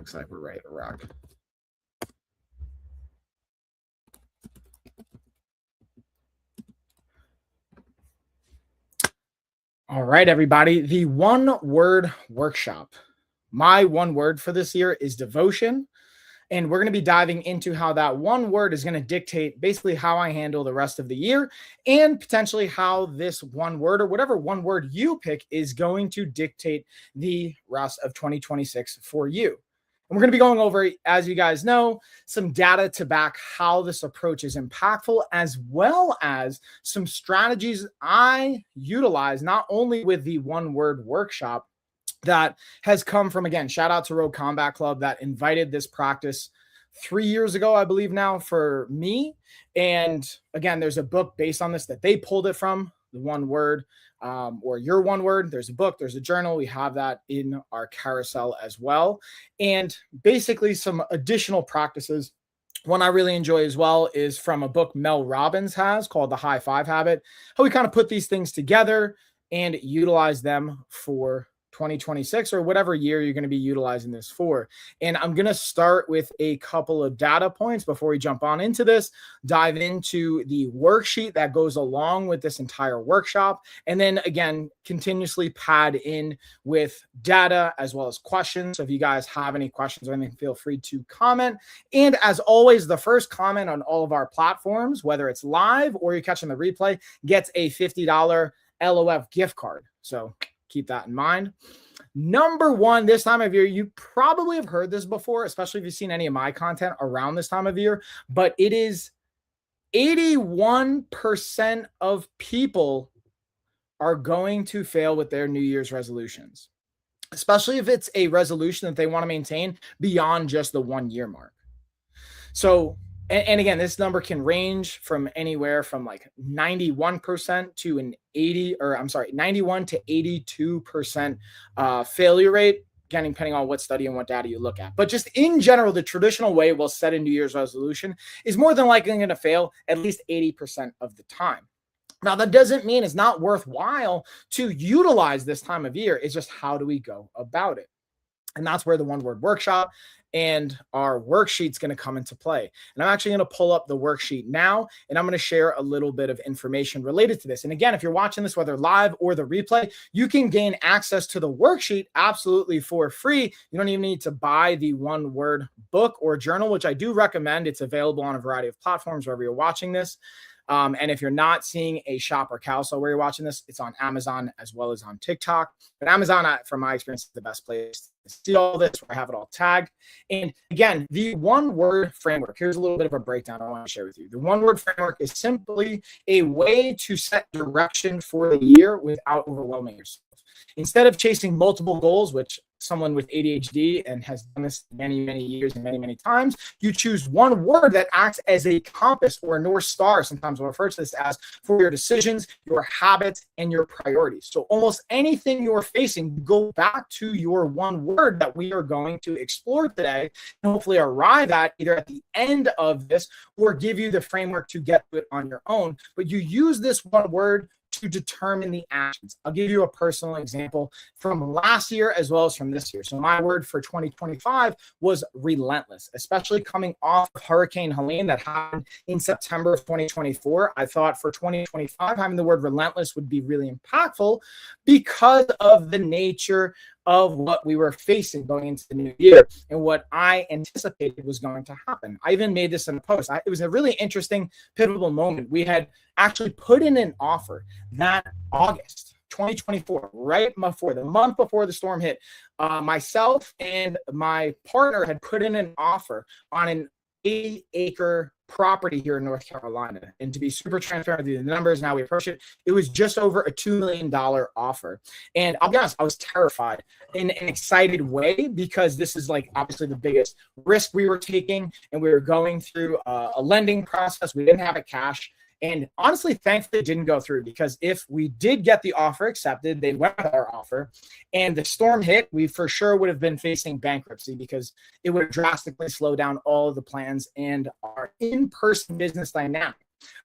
Looks like we're ready to rock. All right, everybody. The one word workshop. My one word for this year is devotion. And we're going to be diving into how that one word is going to dictate basically how I handle the rest of the year and potentially how this one word or whatever one word you pick is going to dictate the rest of 2026 for you. And we're going to be going over, as you guys know, some data to back how this approach is impactful, as well as some strategies I utilize not only with the one word workshop, that has come from, again, shout out to Rogue Combat Club that invited this practice 3 years ago, I believe now, for me. And again, there's a book based on this that they pulled it from, the one word or your one word. There's a book, there's a journal. We have that in our carousel as well. And basically some additional practices. One I really enjoy as well is from a book Mel Robbins has called The High Five Habit, how we kind of put these things together and utilize them for 2026 or whatever year you're going to be utilizing this for. And I'm going to start with a couple of data points before we jump on into this, dive into the worksheet that goes along with this entire workshop, and then again, continuously pad in with data as well as questions. So if you guys have any questions or anything, feel free to comment. And as always, the first comment on all of our platforms, whether it's live or you're catching the replay, gets a $50 LOF gift card. So keep that in mind. Number one, this time of year, you probably have heard this before, especially if you've seen any of my content around this time of year, but it is 81% of people are going to fail with their New Year's resolutions, especially if it's a resolution that they want to maintain beyond just the 1 year mark. So, and again, this number can range from anywhere from like 91% to an 91 to 82% failure rate, again, depending on what study and what data you look at. But just in general, the traditional way we'll set a New Year's resolution is more than likely going to fail at least 80% of the time. Now, that doesn't mean it's not worthwhile to utilize this time of year. It's just how do we go about it? And that's where the one word workshop and our worksheet's going to come into play. And I'm actually going to pull up the worksheet now, and I'm going to share a little bit of information related to this. And again, if you're watching this, whether live or the replay, you can gain access to the worksheet absolutely for free. You don't even need to buy the one word book or journal, which I do recommend. It's available on a variety of platforms wherever you're watching this. And if you're not seeing a shop or carousel where you're watching this, it's on Amazon as well as on TikTok. But Amazon, from my experience, is the best place to see all this, where I have it all tagged. And again, the one word framework, here's a little bit of a breakdown I want to share with you. The one word framework is simply a way to set direction for the year without overwhelming yourself. Instead of chasing multiple goals, which someone with ADHD and has done this many, many years and many, many times, you choose one word that acts as a compass or a North Star. Sometimes we'll refer to this as for your decisions, your habits, and your priorities. So almost anything you're facing, go back to your one word that we are going to explore today and hopefully arrive at either at the end of this or give you the framework to get to it on your own. But you use this one word to determine the actions. I'll give you a personal example from last year as well as from this year. So my word for 2025 was relentless, especially coming off of Hurricane Helene that happened in September of 2024. I thought for 2025, having the word relentless would be really impactful because of the nature of what we were facing going into the new year and what I anticipated was going to happen. I even made this in a post. It was a really interesting, pivotal moment. We had actually put in an offer that August 2024, right before the month before the storm hit. Myself and my partner had put in an offer on an 80-acre property here in North Carolina. And to be super transparent with you, the numbers, now we approach it, it was just over a $2 million offer. And I'll be honest, I was terrified in an excited way because this is like obviously the biggest risk we were taking. And we were going through a lending process. We didn't have it cash. And honestly, thankfully, it didn't go through because if we did get the offer accepted, they went with our offer and the storm hit, we for sure would have been facing bankruptcy because it would drastically slow down all of the plans and our in-person business dynamic.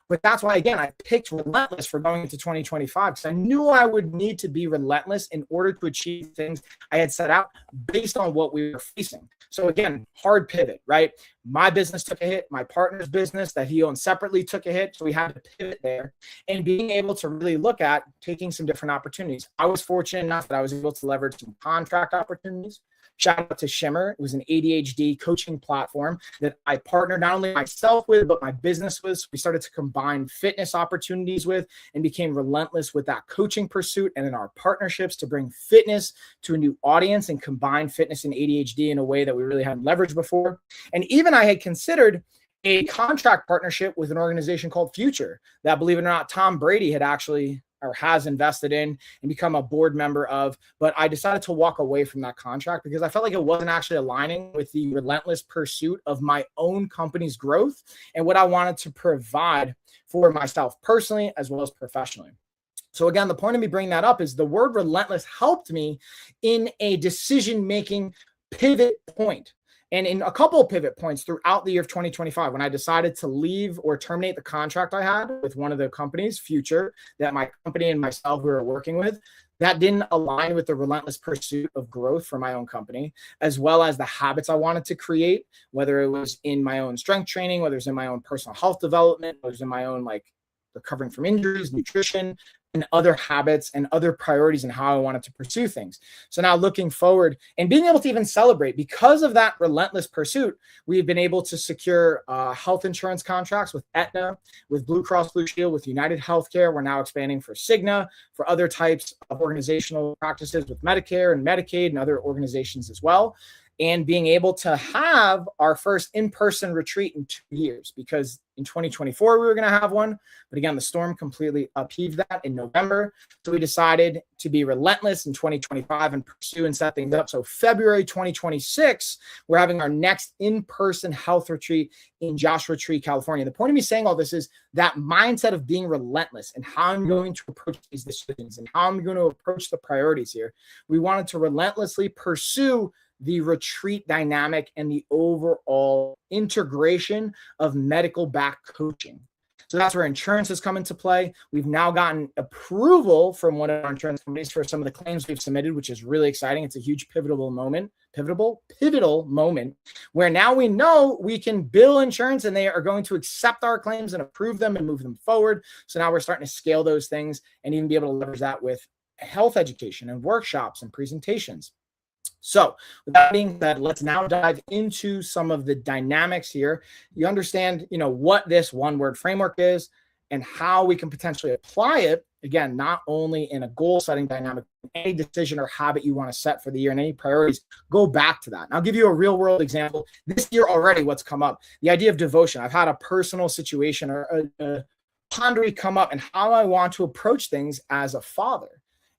But that's why, again, I picked relentless for going into 2025 because I knew I would need to be relentless in order to achieve things I had set out based on what we were facing. So again, hard pivot, right? My business took a hit. My partner's business that he owned separately took a hit. So we had to pivot there and being able to really look at taking some different opportunities. I was fortunate enough that I was able to leverage some contract opportunities. Shout out to Shimmer. It was an ADHD coaching platform that I partnered not only myself with, but my business with. We started to combine fitness opportunities with and became relentless with that coaching pursuit and in our partnerships to bring fitness to a new audience and combine fitness and ADHD in a way that we really hadn't leveraged before. And even I had considered a contract partnership with an organization called Future that, believe it or not, Tom Brady had actually or has invested in and become a board member of, but I decided to walk away from that contract because I felt like it wasn't actually aligning with the relentless pursuit of my own company's growth and what I wanted to provide for myself personally as well as professionally. So again, the point of me bringing that up is the word relentless helped me in a decision-making pivot point. And in a couple of pivot points throughout the year of 2025, when I decided to leave or terminate the contract I had with one of the companies, Future, that my company and myself were working with, that didn't align with the relentless pursuit of growth for my own company, as well as the habits I wanted to create, whether it was in my own strength training, whether it's in my own personal health development, whether it's in my own recovering from injuries, nutrition, and other habits and other priorities and how I wanted to pursue things. So now looking forward and being able to even celebrate because of that relentless pursuit, we've been able to secure health insurance contracts with Aetna, with Blue Cross Blue Shield, with United Healthcare. We're now expanding for Cigna, for other types of organizational practices with Medicare and Medicaid and other organizations as well. And being able to have our first in-person retreat in 2 years, because in 2024, we were going to have one. But again, the storm completely upheaved that in November. So we decided to be relentless in 2025 and pursue and set things up. So February 2026, we're having our next in-person health retreat in Joshua Tree, California. The point of me saying all this is that mindset of being relentless and how I'm going to approach these decisions and how I'm going to approach the priorities here. We wanted to relentlessly pursue the retreat dynamic and the overall integration of medical back coaching. So that's where insurance has come into play. We've now gotten approval from one of our insurance companies for some of the claims we've submitted, which is really exciting. It's a huge pivotal moment where now we know we can bill insurance and they are going to accept our claims and approve them and move them forward. So now we're starting to scale those things and even be able to leverage that with health education and workshops and presentations. So with that being said, let's now dive into some of the dynamics here. You understand, what this one-word framework is and how we can potentially apply it, again, not only in a goal-setting dynamic, any decision or habit you want to set for the year and any priorities, go back to that. And I'll give you a real-world example. This year already, what's come up, the idea of devotion. I've had a personal situation or a pondering come up and how I want to approach things as a father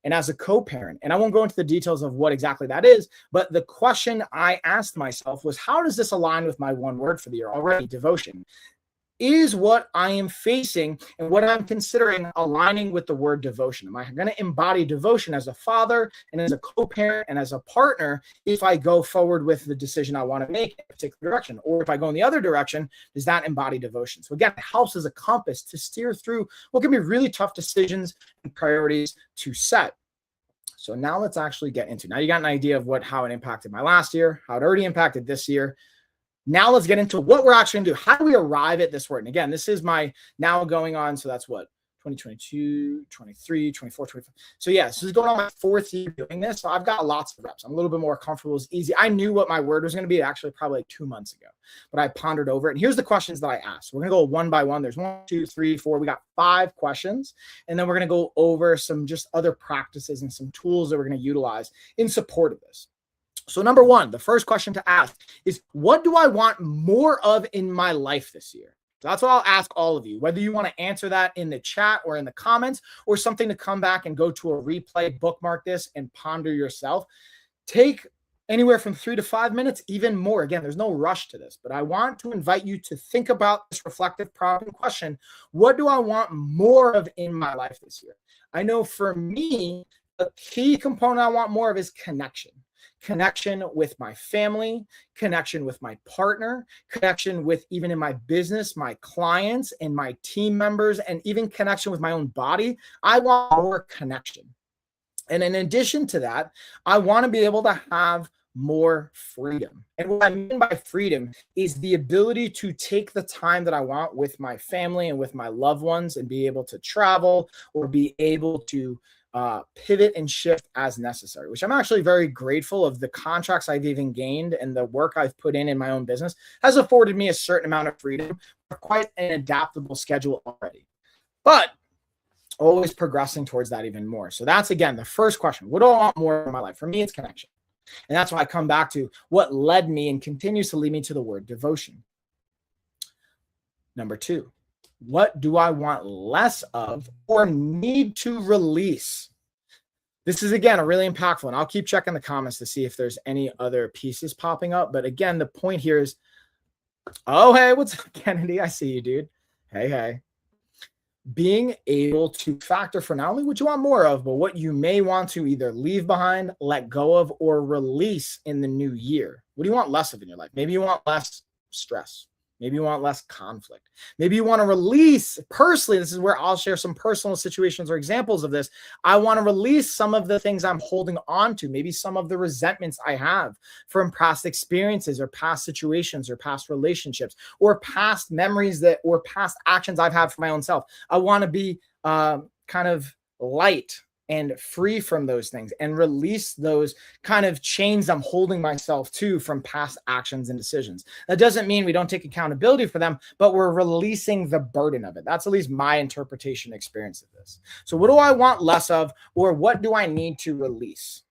and as a co-parent. And I won't go into the details of what exactly that is, but the question I asked myself was, how does this align with my one word for the year already, devotion? Is what I am facing and what I'm considering aligning with the word devotion? Am I going to embody devotion as a father and as a co-parent and as a partner if I go forward with the decision I want to make in a particular direction? Or if I go in the other direction, does that embody devotion? So again, it helps as a compass to steer through what can be really tough decisions and priorities to set. So now let's actually get into, now you got an idea of how it impacted my last year, how it already impacted this year. Now let's get into what we're actually going to do. How do we arrive at this word? And again, this is my now going on. So that's what, 2022, 23, 24, 25. So yeah, this is going on my fourth year doing this. So I've got lots of reps. I'm a little bit more comfortable. It's easy. I knew what my word was going to be actually probably like 2 months ago, but I pondered over it. And here's the questions that I asked. We're going to go one by one. There's 1, 2, 3, 4. We got 5 questions. And then we're going to go over some just other practices and some tools that we're going to utilize in support of this. So number one, the first question to ask is, what do I want more of in my life this year? So that's what I'll ask all of you, whether you want to answer that in the chat or in the comments or something to come back and go to a replay, bookmark this and ponder yourself. Take anywhere from 3 to 5 minutes, even more. Again, there's no rush to this, but I want to invite you to think about this reflective problem question. What do I want more of in my life this year? I know for me, a key component I want more of is connection. connection with my family, connection with my partner, connection with even in my business, my clients and my team members, and even connection with my own body. I want more connection. And in addition to that, I want to be able to have more freedom. And what I mean by freedom is the ability to take the time that I want with my family and with my loved ones and be able to travel or be able to pivot and shift as necessary, which I'm actually very grateful of. The contracts I've even gained and the work I've put in my own business has afforded me a certain amount of freedom, quite an adaptable schedule already. But always progressing towards that even more. So that's, again, the first question. What do I want more in my life? For me, it's connection. And that's why I come back to what led me and continues to lead me to the word devotion. Number 2, what do I want less of or need to release? This is, again, a really impactful, and I'll keep checking the comments to see if there's any other pieces popping up. But again, the point here is, oh, hey, what's up, Kennedy? I see you, dude. Hey. Being able to factor for not only what you want more of, but what you may want to either leave behind, let go of, or release in the new year. What do you want less of in your life? Maybe you want less stress. Maybe you want less conflict. Maybe you want to release personally. This is where I'll share some personal situations or examples of this. I want to release some of the things I'm holding on to, maybe some of the resentments I have from past experiences or past situations or past relationships or past memories or past actions I've had for my own self. I want to be kind of light and free from those things and release those kind of chains I'm holding myself to from past actions and decisions. That doesn't mean we don't take accountability for them, but we're releasing the burden of it. That's at least my interpretation experience of this. So what do I want less of, or what do I need to release?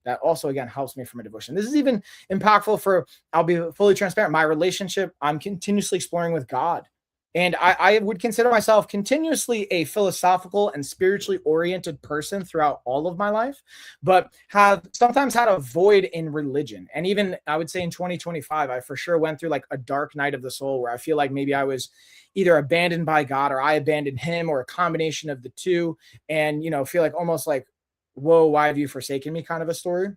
That also, again, helps me from a devotion. This is even impactful for, I'll be fully transparent, my relationship I'm continuously exploring with God. And I would consider myself continuously a philosophical and spiritually oriented person throughout all of my life, but have sometimes had a void in religion. And even I would say in 2025, I for sure went through like a dark night of the soul where I feel like maybe I was either abandoned by God or I abandoned him, or a combination of the two. And, feel like almost like, whoa, why have you forsaken me kind of a story.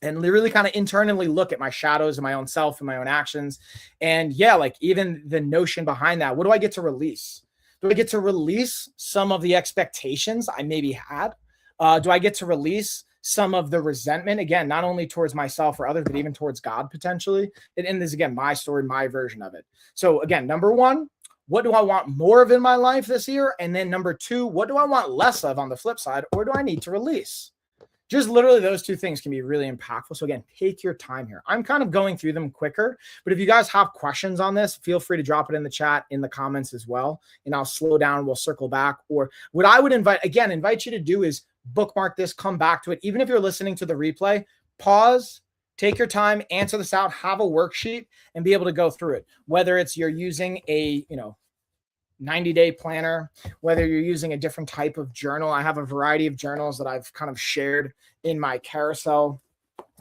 And really kind of internally look at my shadows and my own self and my own actions. And yeah, like even the notion behind that, what do I get to release? Do I get to release some of the expectations I maybe had? Do I get to release some of the resentment, again, not only towards myself or others, but even towards God potentially? And this is, again, my story, my version of it. So again, number 1, what do I want more of in my life this year? And then number 2, what do I want less of on the flip side, or do I need to release? Just literally those two things can be really impactful. So again, take your time here. I'm kind of going through them quicker, but if you guys have questions on this, feel free to drop it in the chat, in the comments as well. And I'll slow down. We'll circle back. Or what I would invite you to do is bookmark this, come back to it. Even if you're listening to the replay, pause, take your time, answer this out, have a worksheet, and be able to go through it. Whether it's you're using a, 90-day planner, whether you're using a different type of journal. I have a variety of journals that I've kind of shared in my carousel.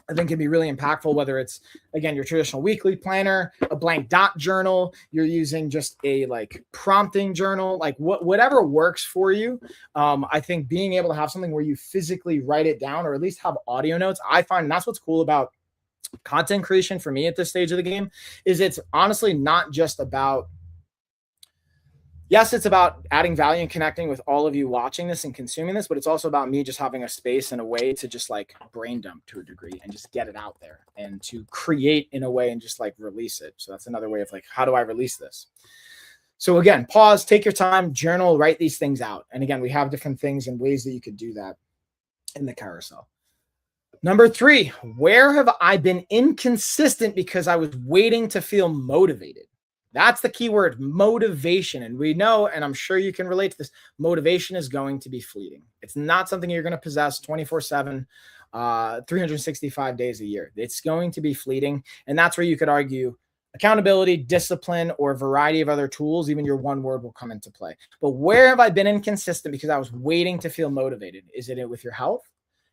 I think can be really impactful, whether it's, again, your traditional weekly planner, a blank dot journal, you're using just a like prompting journal, like whatever works for you. I think being able to have something where you physically write it down, or at least have audio notes, I find that's what's cool about content creation for me at this stage of the game, is it's honestly not just about, yes, it's about adding value and connecting with all of you watching this and consuming this, but it's also about me just having a space and a way to just like brain dump to a degree and just get it out there and to create in a way and just like release it. So that's another way of like, how do I release this? So again, pause, take your time, journal, write these things out. And again, we have different things and ways that you could do that in the carousel. Number 3, where have I been inconsistent because I was waiting to feel motivated? That's the key word, motivation. And we know, and I'm sure you can relate to this, motivation is going to be fleeting. It's not something you're going to possess 24/7, 365 days a year. It's going to be fleeting. And that's where you could argue accountability, discipline, or a variety of other tools, even your one word will come into play. But where have I been inconsistent because I was waiting to feel motivated? Is it with your health?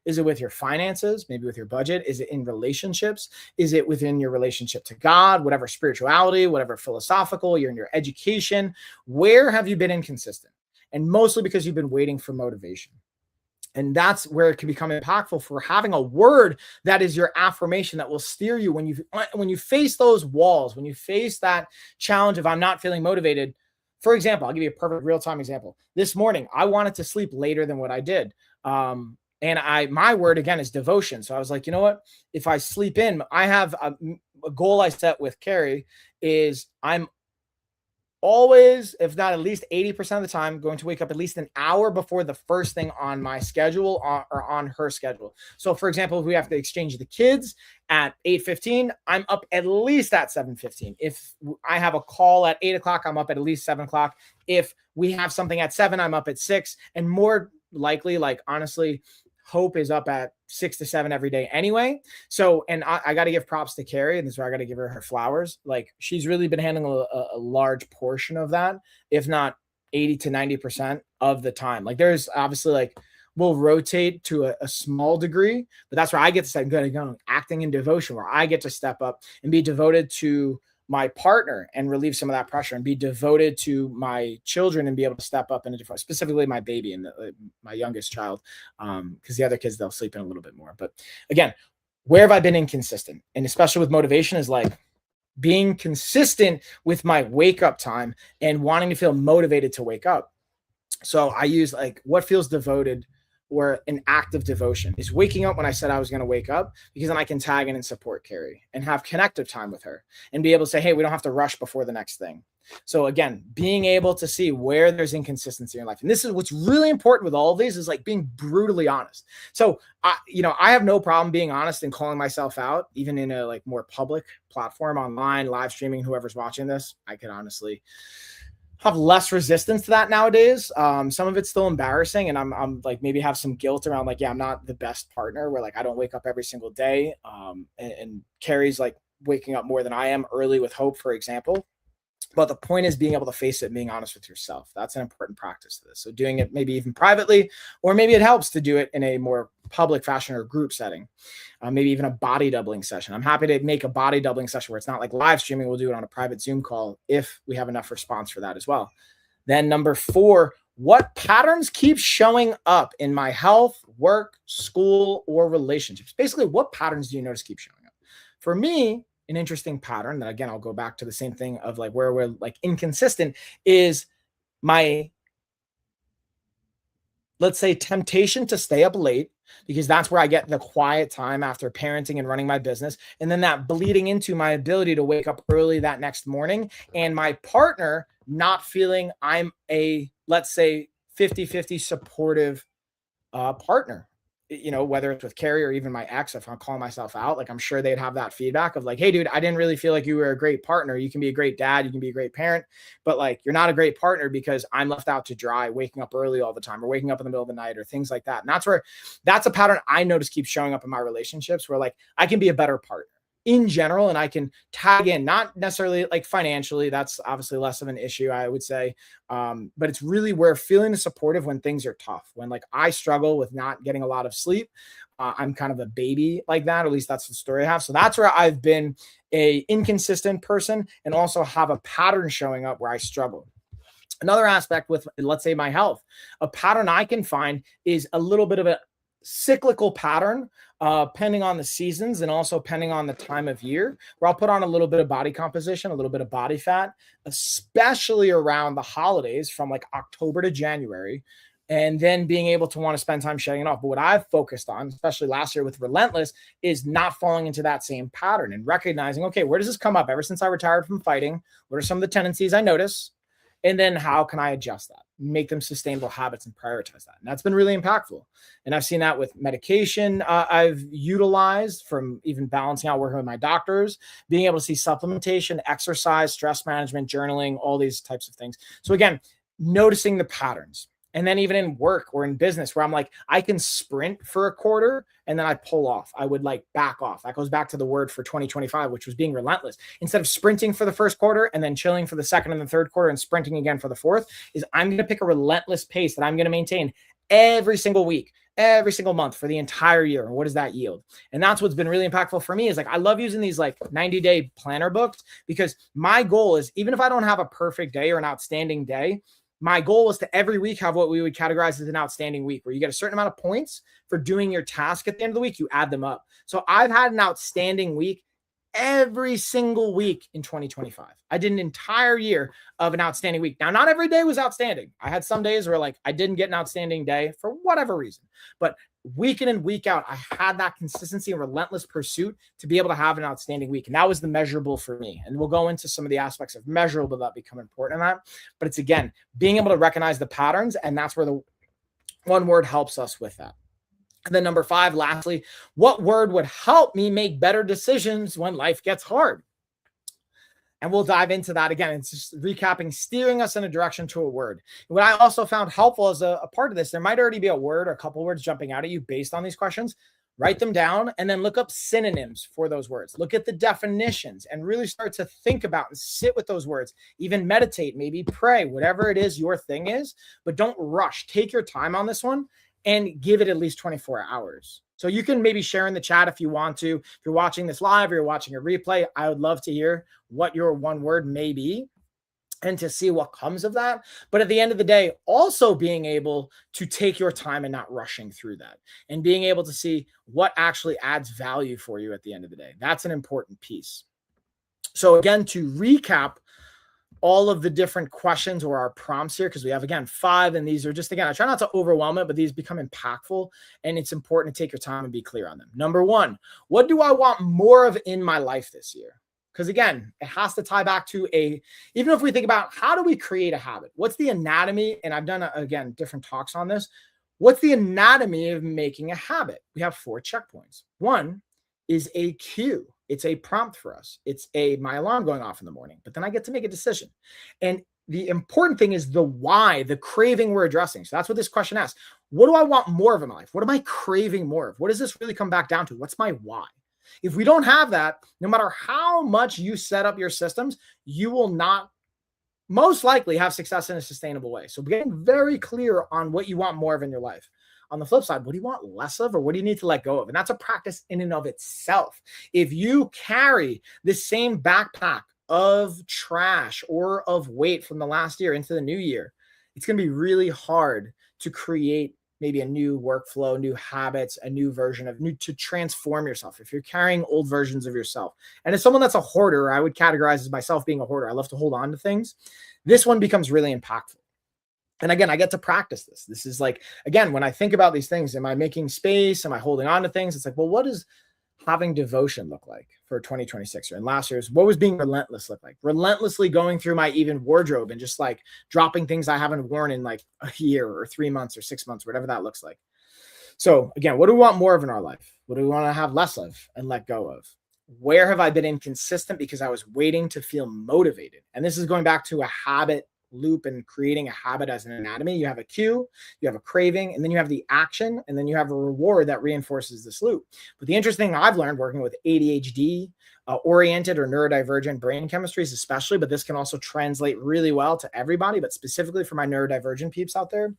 Is it with your finances, maybe with your budget? Is it in relationships? Is it within your relationship to God, whatever spirituality, whatever philosophical, you're in your education? Where have you been inconsistent? And mostly because you've been waiting for motivation. And that's where it can become impactful for having a word that is your affirmation that will steer you when you face those walls, when you face that challenge of I'm not feeling motivated. For example, I'll give you a perfect real-time example. This morning, I wanted to sleep later than what I did. And my word again is devotion. So I was like, you know what? If I sleep in, I have a goal I set with Carrie is I'm always, if not at least 80% of the time, going to wake up at least an hour before the first thing on my schedule or on her schedule. So for example, if we have to exchange the kids at 8:15, I'm up at least at 7:15. If I have a call at 8 o'clock, I'm up at least 7 o'clock. If we have something at 7, I'm up at 6. And more likely, like honestly, Hope is up at 6 to 7 every day anyway. So, and I got to give props to Carrie, and this is where I got to give her flowers. Like she's really been handling a large portion of that, if not 80 to 90% of the time. Like there's obviously like we'll rotate to a small degree, but that's where I get to start going acting in devotion, where I get to step up and be devoted to my partner and relieve some of that pressure and be devoted to my children and be able to step up in a different, specifically my baby and my youngest child. Cause the other kids, they'll sleep in a little bit more, but again, where have I been inconsistent? And especially with motivation is like being consistent with my wake up time and wanting to feel motivated to wake up. So I use like what feels devoted or an act of devotion is waking up when I said I was going to wake up, because then I can tag in and support Carrie and have connective time with her and be able to say, hey, we don't have to rush before the next thing. So again, being able to see where there's inconsistency in your life. And this is what's really important with all of these is like being brutally honest. So I have no problem being honest and calling myself out, even in a like more public platform online, live streaming, whoever's watching this. I could honestly have less resistance to that nowadays. Some of it's still embarrassing, and I'm like maybe have some guilt around like, yeah, I'm not the best partner where like I don't wake up every single day. And Carrie's like waking up more than I am early with Hope, for example. But the point is being able to face it and being honest with yourself. That's an important practice to this. So doing it maybe even privately, or maybe it helps to do it in a more public fashion or group setting. Maybe even a body doubling session. I'm happy to make a body doubling session where it's not like live streaming. We'll do it on a private Zoom call if we have enough response for that as well. Then number 4, what patterns keep showing up in my health, work, school, or relationships? Basically, what patterns do you notice keep showing up? For me, an interesting pattern that, again, I'll go back to the same thing of like where we're like inconsistent is my, let's say, temptation to stay up late, because that's where I get the quiet time after parenting and running my business. And then that bleeding into my ability to wake up early that next morning, and my partner not feeling I'm a, let's say, 50-50 supportive partner. Whether it's with Carrie or even my ex, if I'm calling myself out, like I'm sure they'd have that feedback of like, hey, dude, I didn't really feel like you were a great partner. You can be a great dad, you can be a great parent, but like you're not a great partner because I'm left out to dry, waking up early all the time, or waking up in the middle of the night, or things like that. And that's a pattern I notice keeps showing up in my relationships, where like I can be a better partner in general, and I can tag in, not necessarily like financially, that's obviously less of an issue, I would say. But it's really where feeling supportive when things are tough, when like I struggle with not getting a lot of sleep. I'm kind of a baby like that, or at least that's the story I have. So that's where I've been a inconsistent person and also have a pattern showing up where I struggle. Another aspect with, let's say, my health, a pattern I can find is a little bit of a cyclical pattern, depending on the seasons and also depending on the time of year, where I'll put on a little bit of body composition, a little bit of body fat, especially around the holidays from like October to January, and then being able to want to spend time shedding it off. But what I've focused on, especially last year with Relentless, is not falling into that same pattern and recognizing, okay, where does this come up? Ever since I retired from fighting, what are some of the tendencies I notice? And then how can I adjust that, make them sustainable habits, and prioritize that? And that's been really impactful. And I've seen that with medication I've utilized, from even balancing out working with my doctors, being able to see supplementation, exercise, stress management, journaling, all these types of things. So again, noticing the patterns. And then even in work or in business, where I'm like, I can sprint for a quarter and then I pull off. I would like back off. That goes back to the word for 2025, which was being relentless. Instead of sprinting for the first quarter and then chilling for the second and the third quarter and sprinting again for the fourth, is I'm going to pick a relentless pace that I'm going to maintain every single week, every single month for the entire year. And what does that yield? And that's what's been really impactful for me, is like, I love using these like 90-day planner books, because my goal is, even if I don't have a perfect day or an outstanding day, my goal was to every week have what we would categorize as an outstanding week, where you get a certain amount of points for doing your task at the end of the week, you add them up. So I've had an outstanding week every single week in 2025. I did an entire year of an outstanding week. Now, not every day was outstanding. I had some days where like I didn't get an outstanding day for whatever reason, but week in and week out, I had that consistency and relentless pursuit to be able to have an outstanding week. And that was the measurable for me. And we'll go into some of the aspects of measurable that become important in that. But it's, again, being able to recognize the patterns. And that's where the one word helps us with that. And then number 5, lastly, what word would help me make better decisions when life gets hard? And we'll dive into that again. It's just recapping, steering us in a direction to a word. What I also found helpful as a part of this, there might already be a word or a couple words jumping out at you based on these questions. Write them down and then look up synonyms for those words. Look at the definitions and really start to think about and sit with those words. Even meditate, maybe pray, whatever it is your thing is, but don't rush. Take your time on this one and give it at least 24 hours. So you can maybe share in the chat if you want to. If you're watching this live or you're watching a replay, I would love to hear what your one word may be and to see what comes of that. But at the end of the day, also being able to take your time and not rushing through that and being able to see what actually adds value for you at the end of the day. That's an important piece. So again, to recap all of the different questions or our prompts here, because we have, again, 5, and these are just, again, I try not to overwhelm it, but these become impactful, and it's important to take your time and be clear on them. Number 1, what do I want more of in my life this year? Because again, it has to tie back to even if we think about how do we create a habit? What's the anatomy? And I've done, again, different talks on this. What's the anatomy of making a habit? We have 4 checkpoints. 1 is a cue. It's a prompt for us. It's my alarm going off in the morning, but then I get to make a decision. And the important thing is the why, the craving we're addressing. So that's what this question asks. What do I want more of in my life? What am I craving more of? What does this really come back down to? What's my why? If we don't have that, no matter how much you set up your systems, you will not most likely have success in a sustainable way. So getting very clear on what you want more of in your life. On the flip side, what do you want less of, or what do you need to let go of? And that's a practice in and of itself. If you carry the same backpack of trash or of weight from the last year into the new year, it's going to be really hard to create maybe a new workflow, new habits, a new version of to transform yourself. If you're carrying old versions of yourself, and as someone that's a hoarder, I would categorize as myself being a hoarder. I love to hold on to things. This one becomes really impactful. And again, I get to practice this. This is like, again, when I think about these things, am I making space? Am I holding on to things? It's like, well, what does having devotion look like for 2026? And last year's, what was being relentless look like? Relentlessly going through my even wardrobe and just like dropping things I haven't worn in like a year or 3 months or 6 months, whatever that looks like. So again, what do we want more of in our life? What do we want to have less of and let go of? Where have I been inconsistent because I was waiting to feel motivated? And this is going back to a habit loop and creating a habit as an anatomy. You have a cue, you have a craving, and then you have the action, and then you have a reward that reinforces this loop. But the interesting thing I've learned working with ADHD oriented or neurodivergent brain chemistries especially, but this can also translate really well to everybody, but specifically for my neurodivergent peeps out there,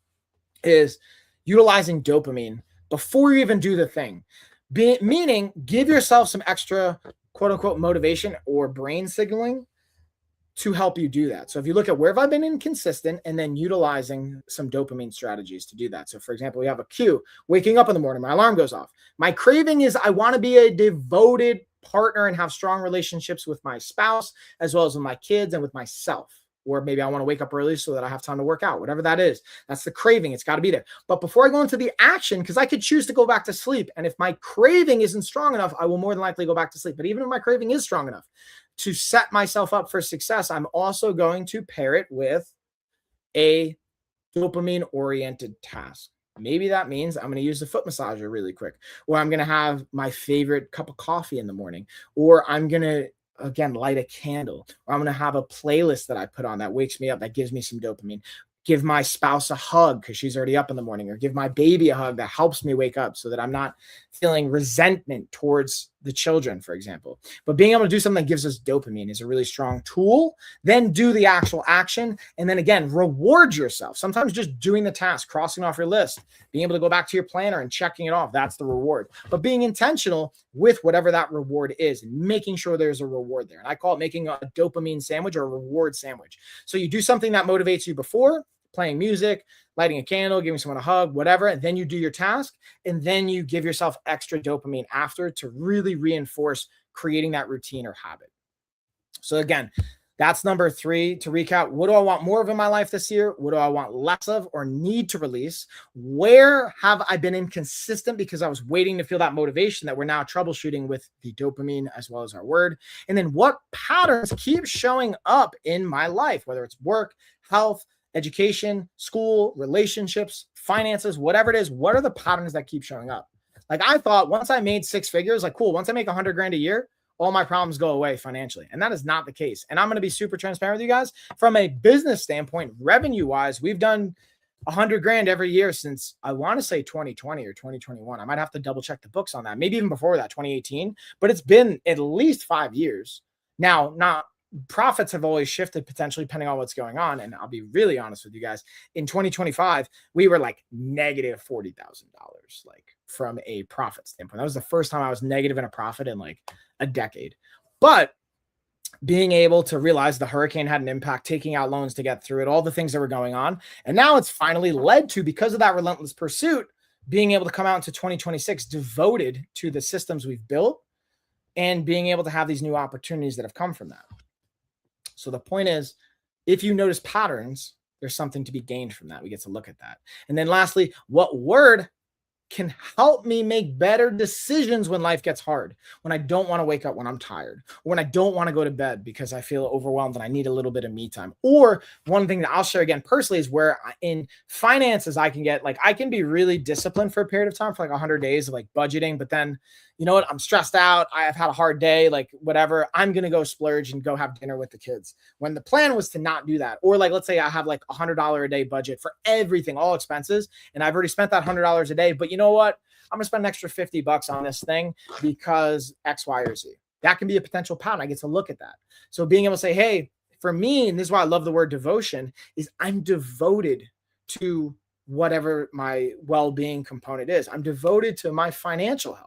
is utilizing dopamine before you even do the thing. Meaning give yourself some extra quote unquote motivation or brain signaling to help you do that. So if you look at where have I been inconsistent, and then utilizing some dopamine strategies to do that. So for example, we have a cue, waking up in the morning, my alarm goes off. My craving is I want to be a devoted partner and have strong relationships with my spouse, as well as with my kids and with myself. Or maybe I want to wake up early so that I have time to work out, whatever that is. That's the craving. It's got to be there. But before I go into the action, because I could choose to go back to sleep. And if my craving isn't strong enough, I will more than likely go back to sleep. But even if my craving is strong enough to set myself up for success, I'm also going to pair it with a dopamine-oriented task. Maybe that means I'm going to use the foot massager really quick, or I'm going to have my favorite cup of coffee in the morning, or I'm going to, again, light a candle, or I'm going to have a playlist that I put on that wakes me up, that gives me some dopamine. Give my spouse a hug because she's already up in the morning, or give my baby a hug that helps me wake up so that I'm not feeling resentment towards the children, for example. But being able to do something that gives us dopamine is a really strong tool. Then do the actual action. And then again, reward yourself. Sometimes just doing the task, crossing off your list, being able to go back to your planner and checking it off. That's the reward. But being intentional with whatever that reward is and making sure there's a reward there. And I call it making a dopamine sandwich or a reward sandwich. So you do something that motivates you before, playing music, lighting a candle, giving someone a hug, whatever. And then you do your task, and then you give yourself extra dopamine after to really reinforce creating that routine or habit. So again, that's number 3. To recap, what do I want more of in my life this year? What do I want less of or need to release? Where have I been inconsistent because I was waiting to feel that motivation that we're now troubleshooting with the dopamine as well as our word? And then what patterns keep showing up in my life, whether it's work, health, education, school, relationships, finances, whatever it is, what are the patterns that keep showing up? Like I thought once I made 6 figures, like cool, once I make 100 grand a year, all my problems go away financially. And that is not the case. And I'm going to be super transparent with you guys. From a business standpoint, revenue wise, we've done 100 grand every year since I want to say 2020 or 2021. I might have to double check the books on that. Maybe even before that, 2018, but it's been at least 5 years. Now, not profits have always shifted potentially depending on what's going on. And I'll be really honest with you guys. In 2025, we were like negative $40,000, like from a profit standpoint. That was the first time I was negative in a profit in like a decade. But being able to realize the hurricane had an impact, taking out loans to get through it, all the things that were going on. And now it's finally led to, because of that relentless pursuit, being able to come out into 2026 devoted to the systems we've built and being able to have these new opportunities that have come from that. So the point is, if you notice patterns, there's something to be gained from that. We get to look at that. And then lastly, what word can help me make better decisions when life gets hard, when I don't want to wake up when I'm tired, or when I don't want to go to bed because I feel overwhelmed and I need a little bit of me time. Or one thing that I'll share again personally is where in finances, I can be really disciplined for a period of time, for like 100 days of like budgeting, but then you know what? I'm stressed out. I've had a hard day, like whatever. I'm going to go splurge and go have dinner with the kids. When the plan was to not do that. Or like, let's say I have like $100 a day budget for everything, all expenses. And I've already spent that $100 a day, but you know what? I'm going to spend an extra $50 on this thing because X, Y, or Z. That can be a potential pattern. I get to look at that. So being able to say, hey, for me, and this is why I love the word devotion, is I'm devoted to whatever my well-being component is. I'm devoted to my financial health.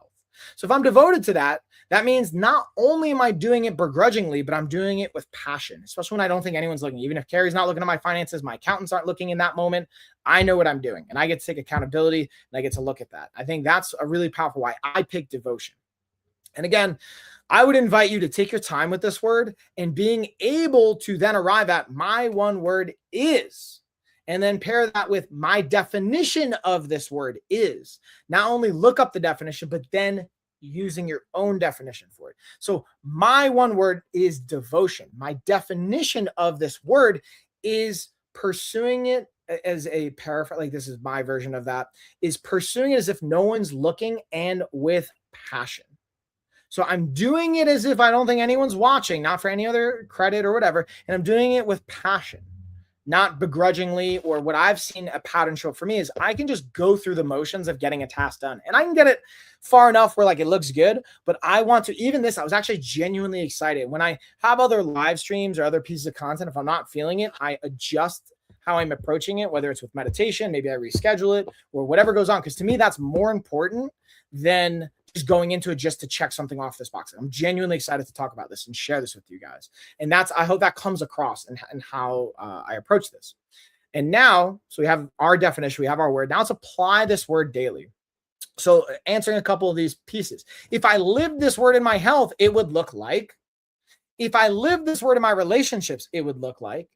So if I'm devoted to that, that means not only am I doing it begrudgingly, but I'm doing it with passion, especially when I don't think anyone's looking. Even if Carrie's not looking at my finances, my accountants aren't looking in that moment, I know what I'm doing and I get to take accountability and I get to look at that. I think that's a really powerful why I pick devotion. And again, I would invite you to take your time with this word and being able to then arrive at my one word is. And then pair that with my definition of this word is. Not only look up the definition, but then using your own definition for it. So my one word is devotion. My definition of this word is pursuing it as a paraphrase, like this is my version of that, is pursuing it as if no one's looking and with passion. So I'm doing it as if I don't think anyone's watching, not for any other credit or whatever. And I'm doing it with passion. Not begrudgingly, or what I've seen a pattern show up for me is I can just go through the motions of getting a task done and I can get it far enough where like it looks good, but I want to, even this, I was actually genuinely excited when I have other live streams or other pieces of content. If I'm not feeling it, I adjust how I'm approaching it, whether it's with meditation, maybe I reschedule it or whatever goes on. Cause to me, that's more important than just going into it just to check something off this box. I'm genuinely excited to talk about this and share this with you guys. And I hope that comes across in how I approach this. And now, so we have our definition, we have our word. Now let's apply this word daily. So answering a couple of these pieces. If I lived this word in my health, it would look like. If I lived this word in my relationships, it would look like.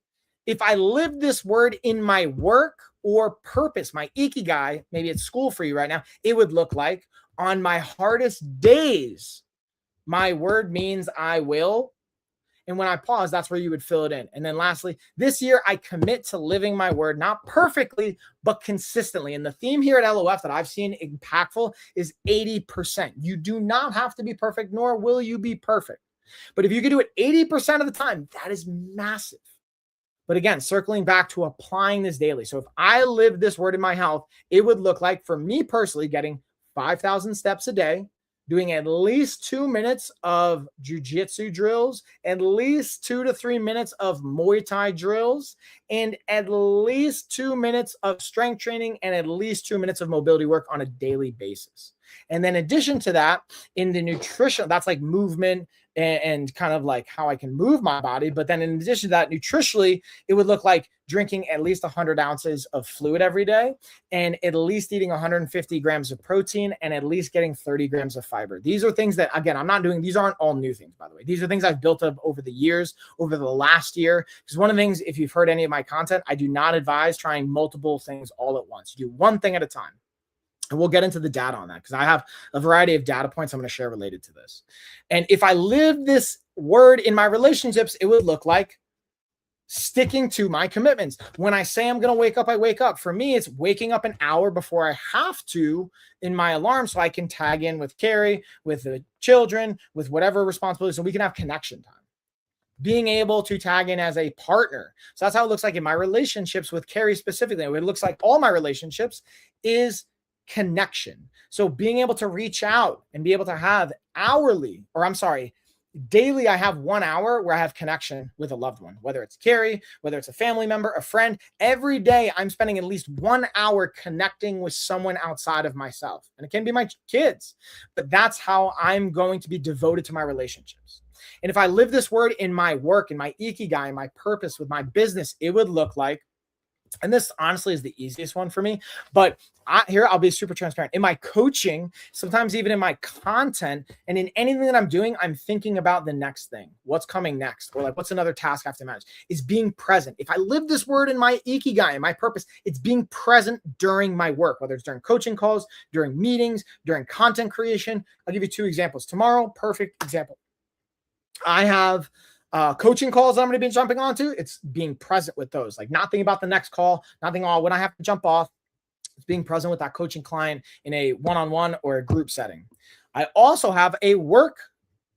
If I lived this word in my work or purpose, my ikigai, maybe it's school for you right now, it would look like. On my hardest days, my word means I will. And when I pause, that's where you would fill it in. And then lastly, this year, I commit to living my word, not perfectly, but consistently. And the theme here at LOF that I've seen impactful is 80%. You do not have to be perfect, nor will you be perfect. But if you can do it 80% of the time, that is massive. But again, circling back to applying this daily. So if I live this word in my health, it would look like for me personally getting 5,000 steps a day, doing at least 2 minutes of jujitsu drills, at least 2 to 3 minutes of Muay Thai drills, and at least 2 minutes of strength training, and at least 2 minutes of mobility work on a daily basis. And then in addition to that, in the nutrition, that's like movement and kind of like how I can move my body. But then in addition to that, nutritionally, it would look like drinking at least 100 ounces of fluid every day and at least eating 150 grams of protein and at least getting 30 grams of fiber. These are things that, again, I'm not doing. These aren't all new things, by the way. These are things I've built up over the years, over the last year. Because one of the things, if you've heard any of my content, I do not advise trying multiple things all at once. You do one thing at a time. And we'll get into the data on that because I have a variety of data points I'm going to share related to this. And if I live this word in my relationships, it would look like sticking to my commitments. When I say I'm going to wake up, I wake up. For me, it's waking up an hour before I have to in my alarm so I can tag in with Carrie, with the children, with whatever responsibilities, so we can have connection time. Being able to tag in as a partner. So that's how it looks like in my relationships with Carrie specifically. It looks like all my relationships is connection. So being able to reach out and be able to have daily, I have 1 hour where I have connection with a loved one, whether it's Carrie, whether it's a family member, a friend. Every day I'm spending at least 1 hour connecting with someone outside of myself. And it can be my kids, but that's how I'm going to be devoted to my relationships. And if I live this word in my work, in my ikigai, in my purpose, with my business, it would look like, and this honestly is the easiest one for me, but I'll be super transparent. In my coaching, sometimes even in my content and in anything that I'm doing, I'm thinking about the next thing, what's coming next, or like what's another task I have to manage, is being present. If I live this word in my ikigai, in my purpose, it's being present during my work, whether it's during coaching calls, during meetings, during content creation. I'll give you 2 examples. Tomorrow, perfect example. I have coaching calls that I'm going to be jumping onto. It's being present with those, like not thinking about the next call, not thinking, when I have to jump off. It's being present with that coaching client in a one-on-one or a group setting. I also have a work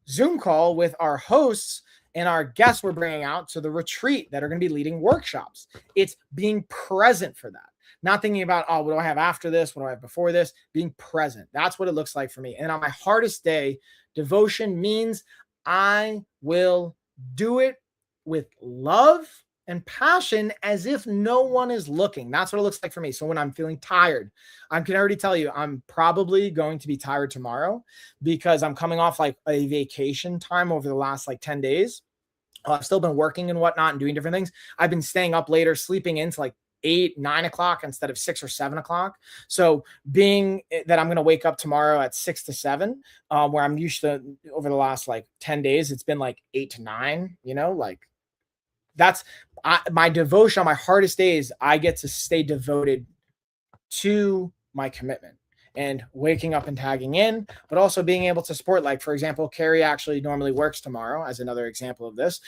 Zoom call with our hosts and our guests we're bringing out to the retreat that are going to be leading workshops. It's being present for that. Not thinking about, what do I have after this? What do I have before this? Being present. That's what it looks like for me. And on my hardest day, devotion means I will do it with love and passion as if no one is looking. That's what it looks like for me. So when I'm feeling tired, I can already tell you I'm probably going to be tired tomorrow because I'm coming off like a vacation time over the last like 10 days. I've still been working and whatnot and doing different things. I've been staying up later, sleeping into like 8, 9 o'clock instead of 6 or 7 o'clock. So being that I'm going to wake up tomorrow at 6 to 7, where I'm used to over the last like 10 days, it's been like 8 to 9, like that's my devotion on my hardest days. I get to stay devoted to my commitment and waking up and tagging in, but also being able to support, like, for example, Carrie actually normally works tomorrow as another example of this.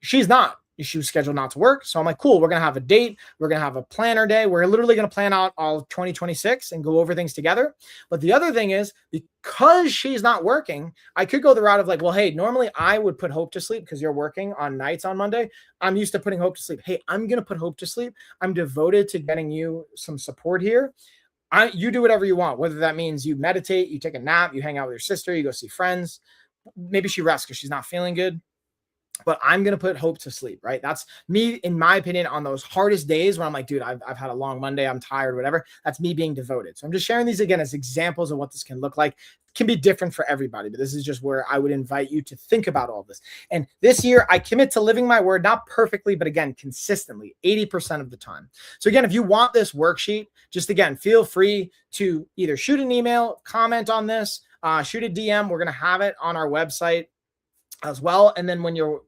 She's not. She was scheduled not to work. So I'm like, cool, we're going to have a date. We're going to have a planner day. We're literally going to plan out all of 2026 and go over things together. But the other thing is, because she's not working, I could go the route of like, well, hey, normally I would put Hope to sleep because you're working on nights on Monday. I'm used to putting Hope to sleep. Hey, I'm going to put Hope to sleep. I'm devoted to getting you some support here. You do whatever you want, whether that means you meditate, you take a nap, you hang out with your sister, you go see friends. Maybe she rests because she's not feeling good. But I'm going to put Hope to sleep, right? That's me, in my opinion, on those hardest days where I'm like, dude, I've had a long Monday. I'm tired, whatever. That's me being devoted. So I'm just sharing these again as examples of what this can look like. It can be different for everybody, but this is just where I would invite you to think about all this. And this year I commit to living my word, not perfectly, but again, consistently, 80% of the time. So again, if you want this worksheet, just again, feel free to either shoot an email, comment on this, shoot a DM. We're going to have it on our website as well. And then when you're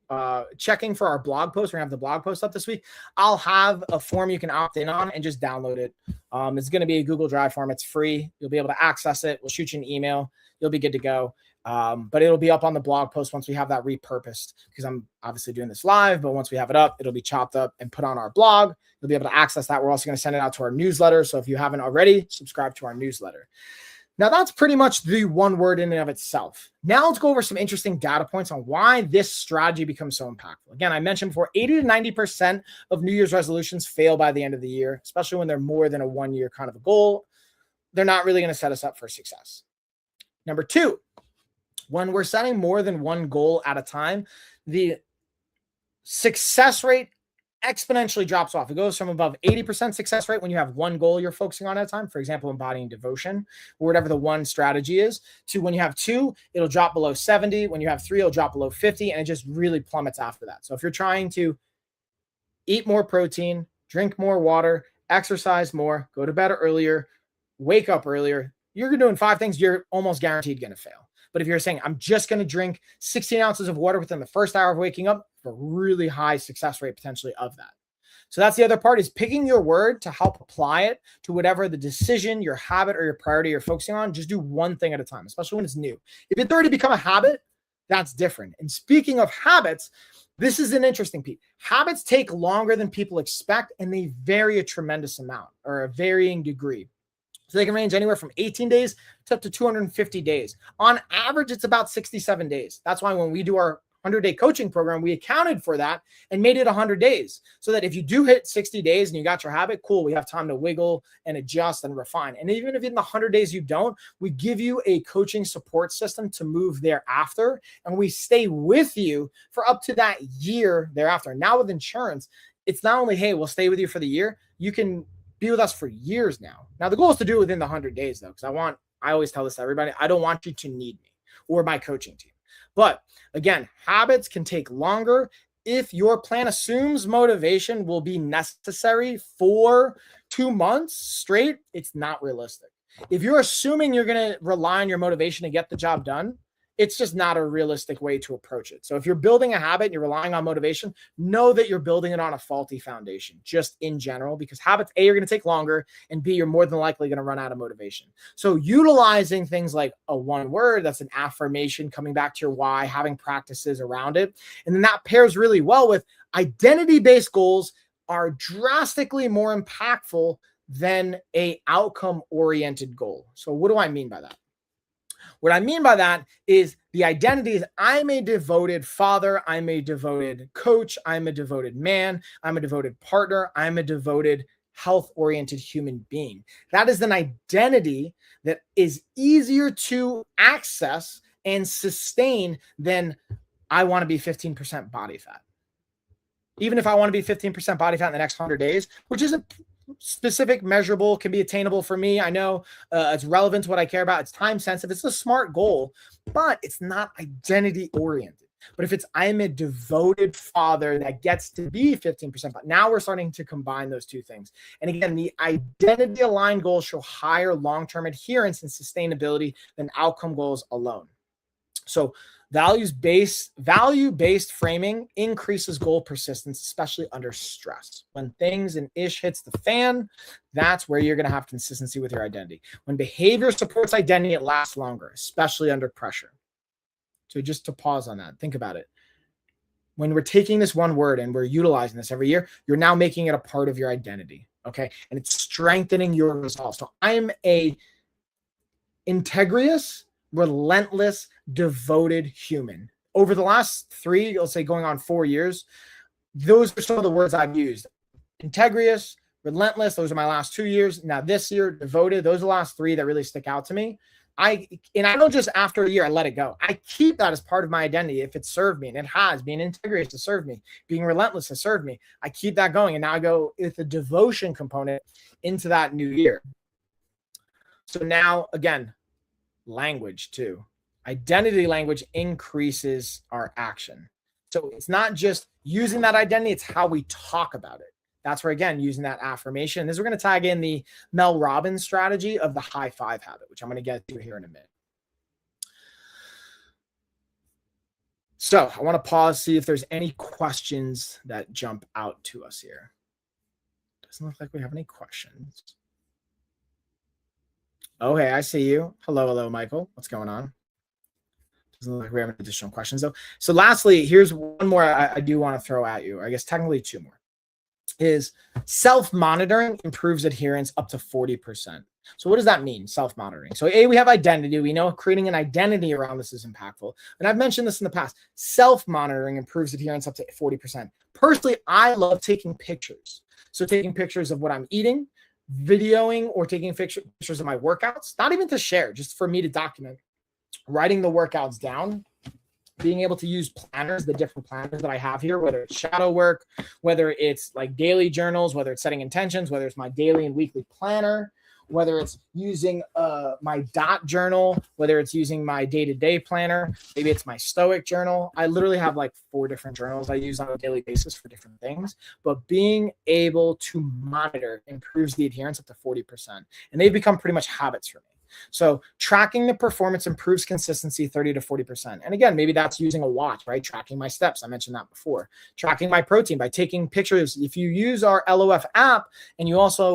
checking for our blog post, we're gonna have the blog post up this week. I'll have a form you can opt in on and just download it. It's going to be a Google Drive form. It's free. You'll be able to access it. We'll shoot you an email. You'll be good to go. But it'll be up on the blog post once we have that repurposed, because I'm obviously doing this live, but once we have it up, it'll be chopped up and put on our blog. You'll be able to access that. We're also going to send it out to our newsletter. So if you haven't already, subscribe to our newsletter. Now, that's pretty much the one word in and of itself. Now let's go over some interesting data points on why this strategy becomes so impactful. Again, I mentioned before, 80 to 90% of New Year's resolutions fail by the end of the year, especially when they're more than a 1 year kind of a goal. They're not really going to set us up for success. Number 2, when we're setting more than one goal at a time, the success rate exponentially drops off. It goes from above 80% success rate when you have one goal you're focusing on at a time, for example, embodying devotion or whatever the one strategy is, to when you have two, it'll drop below 70. When you have three, it'll drop below 50, and it just really plummets after that. So if you're trying to eat more protein, drink more water, exercise more, go to bed earlier, wake up earlier, you're doing 5 things, you're almost guaranteed going to fail. But if you're saying, I'm just going to drink 16 ounces of water within the first hour of waking up, a really high success rate potentially of that. So that's the other part, is picking your word to help apply it to whatever the decision, your habit, or your priority you're focusing on. Just do one thing at a time, especially when it's new. If it's already become a habit, that's different. And speaking of habits, this is an interesting piece. Habits take longer than people expect, and they vary a tremendous amount, or a varying degree. So they can range anywhere from 18 days to up to 250 days. On average, it's about 67 days. That's why when we do our 100-day coaching program, we accounted for that and made it 100 days, so that if you do hit 60 days and you got your habit, cool, we have time to wiggle and adjust and refine. And even if in the 100 days you don't, we give you a coaching support system to move thereafter, and we stay with you for up to that year thereafter. Now with insurance, it's not only, hey, we'll stay with you for the year, you can be with us for years now. Now, the goal is to do it within the 100 days, though, because I always tell this to everybody, I don't want you to need me or my coaching team. But again, habits can take longer. If your plan assumes motivation will be necessary for 2 months straight, it's not realistic. If you're assuming you're going to rely on your motivation to get the job done, it's just not a realistic way to approach it. So if you're building a habit and you're relying on motivation, know that you're building it on a faulty foundation, just in general, because habits, A, are going to take longer, and B, you're more than likely going to run out of motivation. So utilizing things like a one word, that's an affirmation, coming back to your why, having practices around it. And then that pairs really well with identity-based goals are drastically more impactful than a outcome-oriented goal. So what do I mean by that? What I mean by that is the identity is, I'm a devoted father, I'm a devoted coach, I'm a devoted man, I'm a devoted partner, I'm a devoted health-oriented human being. That is an identity that is easier to access and sustain than I want to be 15% body fat. Even if I want to be 15% body fat in the next 100 days, which isn't specific, measurable, can be attainable for me. I know it's relevant to what I care about. It's time sensitive. It's a smart goal, but it's not identity oriented. But if it's, I'm a devoted father that gets to be 15%, but now we're starting to combine those two things. And again, the identity aligned goals show higher long-term adherence and sustainability than outcome goals alone. So value-based framing increases goal persistence, especially under stress. When things and ish hits the fan, that's where you're going to have consistency with your identity. When behavior supports identity, it lasts longer, especially under pressure. So just to pause on that, think about it. When we're taking this one word and we're utilizing this every year, you're now making it a part of your identity, okay? And it's strengthening your resolve. So I'm a integrous, relentless, devoted human. Over the last 3, let's say going on 4 years, those are some of the words I've used. Integrous, relentless, those are my last 2 years. Now this year, devoted, those are the last 3 that really stick out to me. I don't just after a year, I let it go. I keep that as part of my identity if it served me, and it has. Being integrous has served me. Being relentless has served me. I keep that going, and now I go with the devotion component into that new year. So now, again, language too. Identity language increases our action. So it's not just using that identity, it's how we talk about it. That's where, again, using that affirmation. And this, we're going to tag in the Mel Robbins strategy of the high five habit, which I'm going to get to here in a minute. So I want to pause, see if there's any questions that jump out to us here. Doesn't look like we have any questions. Okay, I see you. Hello, Michael. What's going on? Doesn't look like we have any additional questions, though. So lastly, here's one more I do want to throw at you, or I guess technically 2 more, is self-monitoring improves adherence up to 40%. So what does that mean, self-monitoring? So A, we have identity. We know creating an identity around this is impactful. And I've mentioned this in the past. Self-monitoring improves adherence up to 40%. Personally, I love taking pictures. So taking pictures of what I'm eating, videoing, or taking pictures of my workouts, not even to share, just for me to document, writing the workouts down, being able to use planners, the different planners that I have here, whether it's shadow work, whether it's like daily journals, whether it's setting intentions, whether it's my daily and weekly planner, whether it's using my dot journal, whether it's using my day-to-day planner, maybe it's my stoic journal. I literally have like 4 different journals I use on a daily basis for different things, but being able to monitor improves the adherence up to 40%. And they've become pretty much habits for me. So tracking the performance improves consistency 30 to 40%. And again, maybe that's using a watch, right? Tracking my steps. I mentioned that before. Tracking my protein by taking pictures. If you use our LOF app, and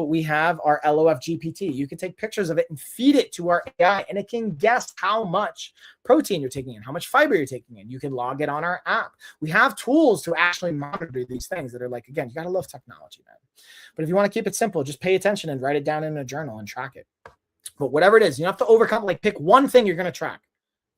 we have our LOF GPT, you can take pictures of it and feed it to our AI, and it can guess how much protein you're taking in, how much fiber you're taking in. You can log it on our app. We have tools to actually monitor these things that are like, again, you got to love technology, man. But if you want to keep it simple, just pay attention and write it down in a journal and track it. But whatever it is, you don't have to overcome, like pick one thing you're going to track.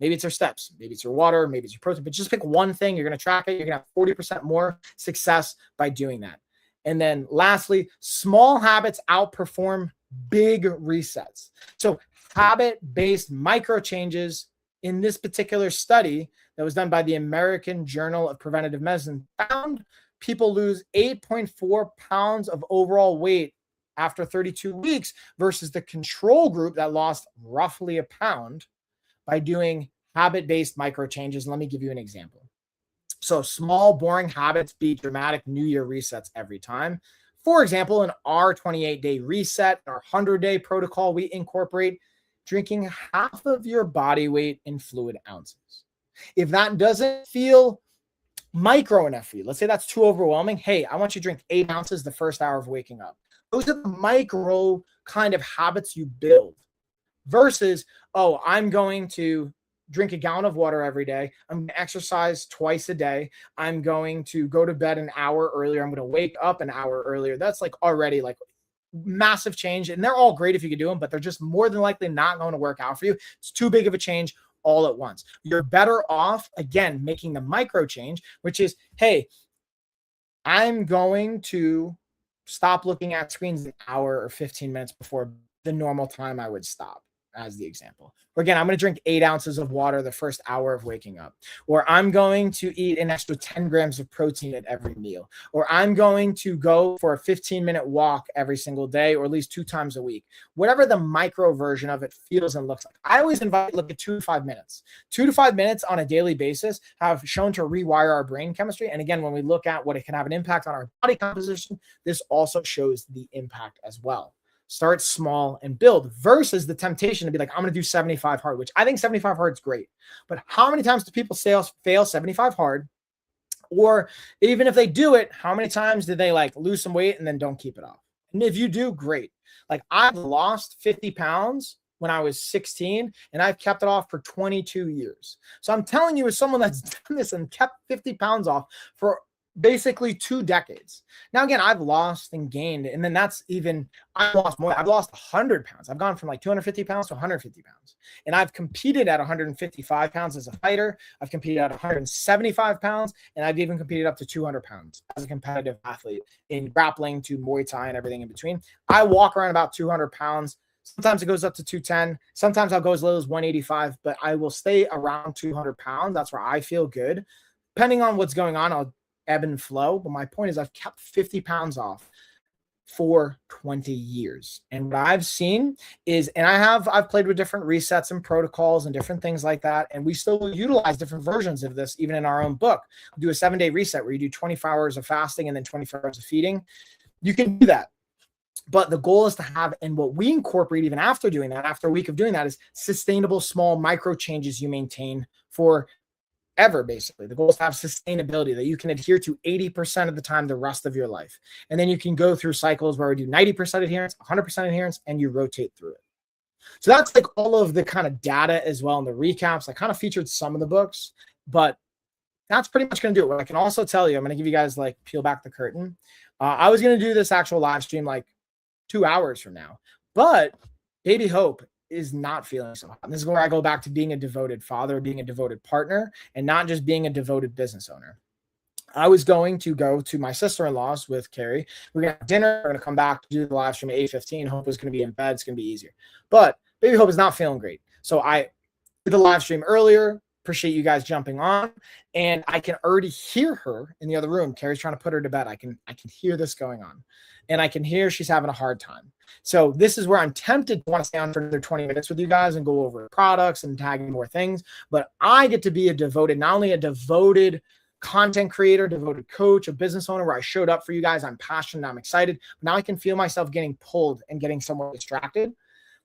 Maybe it's your steps, maybe it's your water, maybe it's your protein, but just pick one thing. You're going to track it. You're going to have 40% more success by doing that. And then lastly, small habits outperform big resets. So habit-based micro changes in this particular study that was done by the American Journal of Preventive Medicine found people lose 8.4 pounds of overall weight after 32 weeks versus the control group that lost roughly a pound by doing habit-based micro changes. Let me give you an example. So small, boring habits beat dramatic New Year resets every time. For example, in our 28-day reset, our 100-day protocol, we incorporate drinking half of your body weight in fluid ounces. If that doesn't feel micro enough for you, let's say that's too overwhelming. Hey, I want you to drink 8 ounces the first hour of waking up. Those are the micro kind of habits you build versus, oh, I'm going to drink a gallon of water every day. I'm going to exercise twice a day. I'm going to go to bed an hour earlier. I'm going to wake up an hour earlier. That's like already like massive change. And they're all great if you could do them, but they're just more than likely not going to work out for you. It's too big of a change all at once. You're better off, again, making the micro change, which is, hey, I'm going to stop looking at screens an hour or 15 minutes before the normal time I would stop, as the example. Or again, I'm going to drink 8 ounces of water the first hour of waking up. Or I'm going to eat an extra 10 grams of protein at every meal. Or I'm going to go for a 15-minute walk every single day, or at least 2 times a week. Whatever the micro version of it feels and looks like. I always invite look at 2 to 5 minutes. 2 to 5 minutes on a daily basis have shown to rewire our brain chemistry. And again, when we look at what it can have an impact on our body composition, this also shows the impact as well. Start small and build versus the temptation to be like, I'm going to do 75 hard, which I think 75 hard is great. But how many times do people fail 75 hard? Or even if they do it, how many times did they like lose some weight and then don't keep it off? And if you do, great. Like I've lost 50 pounds when I was 16 and I've kept it off for 22 years. So I'm telling you, as someone that's done this and kept 50 pounds off for basically 2 decades. Now, again, I've lost and gained, and then that's even, I've lost more. I've lost 100 pounds. I've gone from like 250 pounds to 150 pounds. And I've competed at 155 pounds as a fighter. I've competed at 175 pounds, and I've even competed up to 200 pounds as a competitive athlete in grappling to Muay Thai and everything in between. I walk around about 200 pounds. Sometimes it goes up to 210. Sometimes I'll go as low as 185, but I will stay around 200 pounds. That's where I feel good. Depending on what's going on, I'll ebb and flow. But my point is I've kept 50 pounds off for 20 years. And what I've seen is, and I've played with different resets and protocols and different things like that. And we still utilize different versions of this, even in our own book. We do a 7-day reset where you do 24 hours of fasting and then 24 hours of feeding. You can do that. But the goal is to have, and what we incorporate even after doing that, after a week of doing that, is sustainable small micro changes you maintain for ever, basically. The goal is to have sustainability that you can adhere to 80% of the time the rest of your life. And then you can go through cycles where we do 90% adherence, 100% adherence, and you rotate through it. So that's like all of the kind of data as well in the recaps. I kind of featured some of the books, but that's pretty much going to do it. What I can also tell you, I'm going to give you guys like peel back the curtain. I was going to do this actual live stream like 2 hours from now, but Baby Hope is not feeling so hot. And this is where I go back to being a devoted father, being a devoted partner, and not just being a devoted business owner. I was going to go to my sister-in-law's with Carrie. We're going to have dinner. We're going to come back to do the live stream at 8:15. Hope is going to be in bed. It's going to be easier. But Baby Hope is not feeling great. So I did the live stream earlier. Appreciate you guys jumping on. And I can already hear her in the other room. Carrie's trying to put her to bed. I can hear this going on. And I can hear she's having a hard time. So this is where I'm tempted to want to stay on for another 20 minutes with you guys and go over products and tagging more things. But I get to be not only a devoted content creator, devoted coach, a business owner where I showed up for you guys. I'm passionate. I'm excited. Now I can feel myself getting pulled and getting somewhat distracted,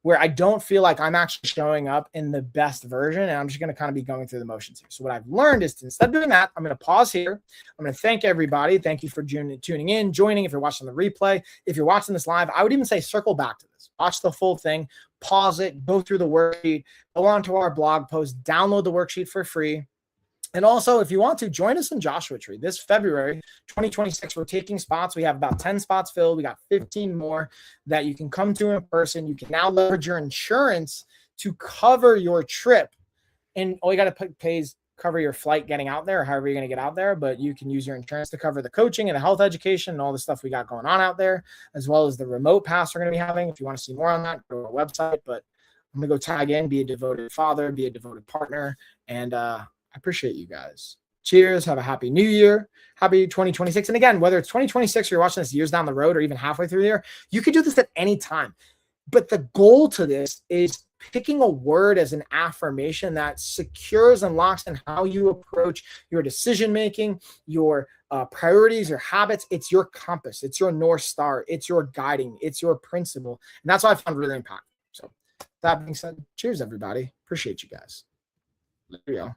where I don't feel like I'm actually showing up in the best version. And I'm just going to kind of be going through the motions here. So what I've learned is to, instead of doing that, I'm going to pause here. I'm going to thank everybody. Thank you for tuning in, joining. If you're watching the replay, if you're watching this live, I would even say circle back to this, watch the full thing, pause it, go through the worksheet, go onto our blog post, download the worksheet for free. And also, if you want to, join us in Joshua Tree this February 2026. We're taking spots. We have about 10 spots filled. We got 15 more that you can come to in person. You can now leverage your insurance to cover your trip. And all you got to pay is cover your flight getting out there, or however you're going to get out there. But you can use your insurance to cover the coaching and the health education and all the stuff we got going on out there, as well as the remote pass we're going to be having. If you want to see more on that, go to our website. But I'm going to go tag in, be a devoted father, be a devoted partner, and I appreciate you guys. Cheers. Have a happy new year. Happy 2026. And again, whether it's 2026 or you're watching this years down the road or even halfway through the year, you could do this at any time. But the goal to this is picking a word as an affirmation that secures and locks in how you approach your decision-making, your priorities, your habits. It's your compass. It's your North Star. It's your guiding. It's your principle. And that's what I found really impactful. So that being said, cheers, everybody. Appreciate you guys. There we go.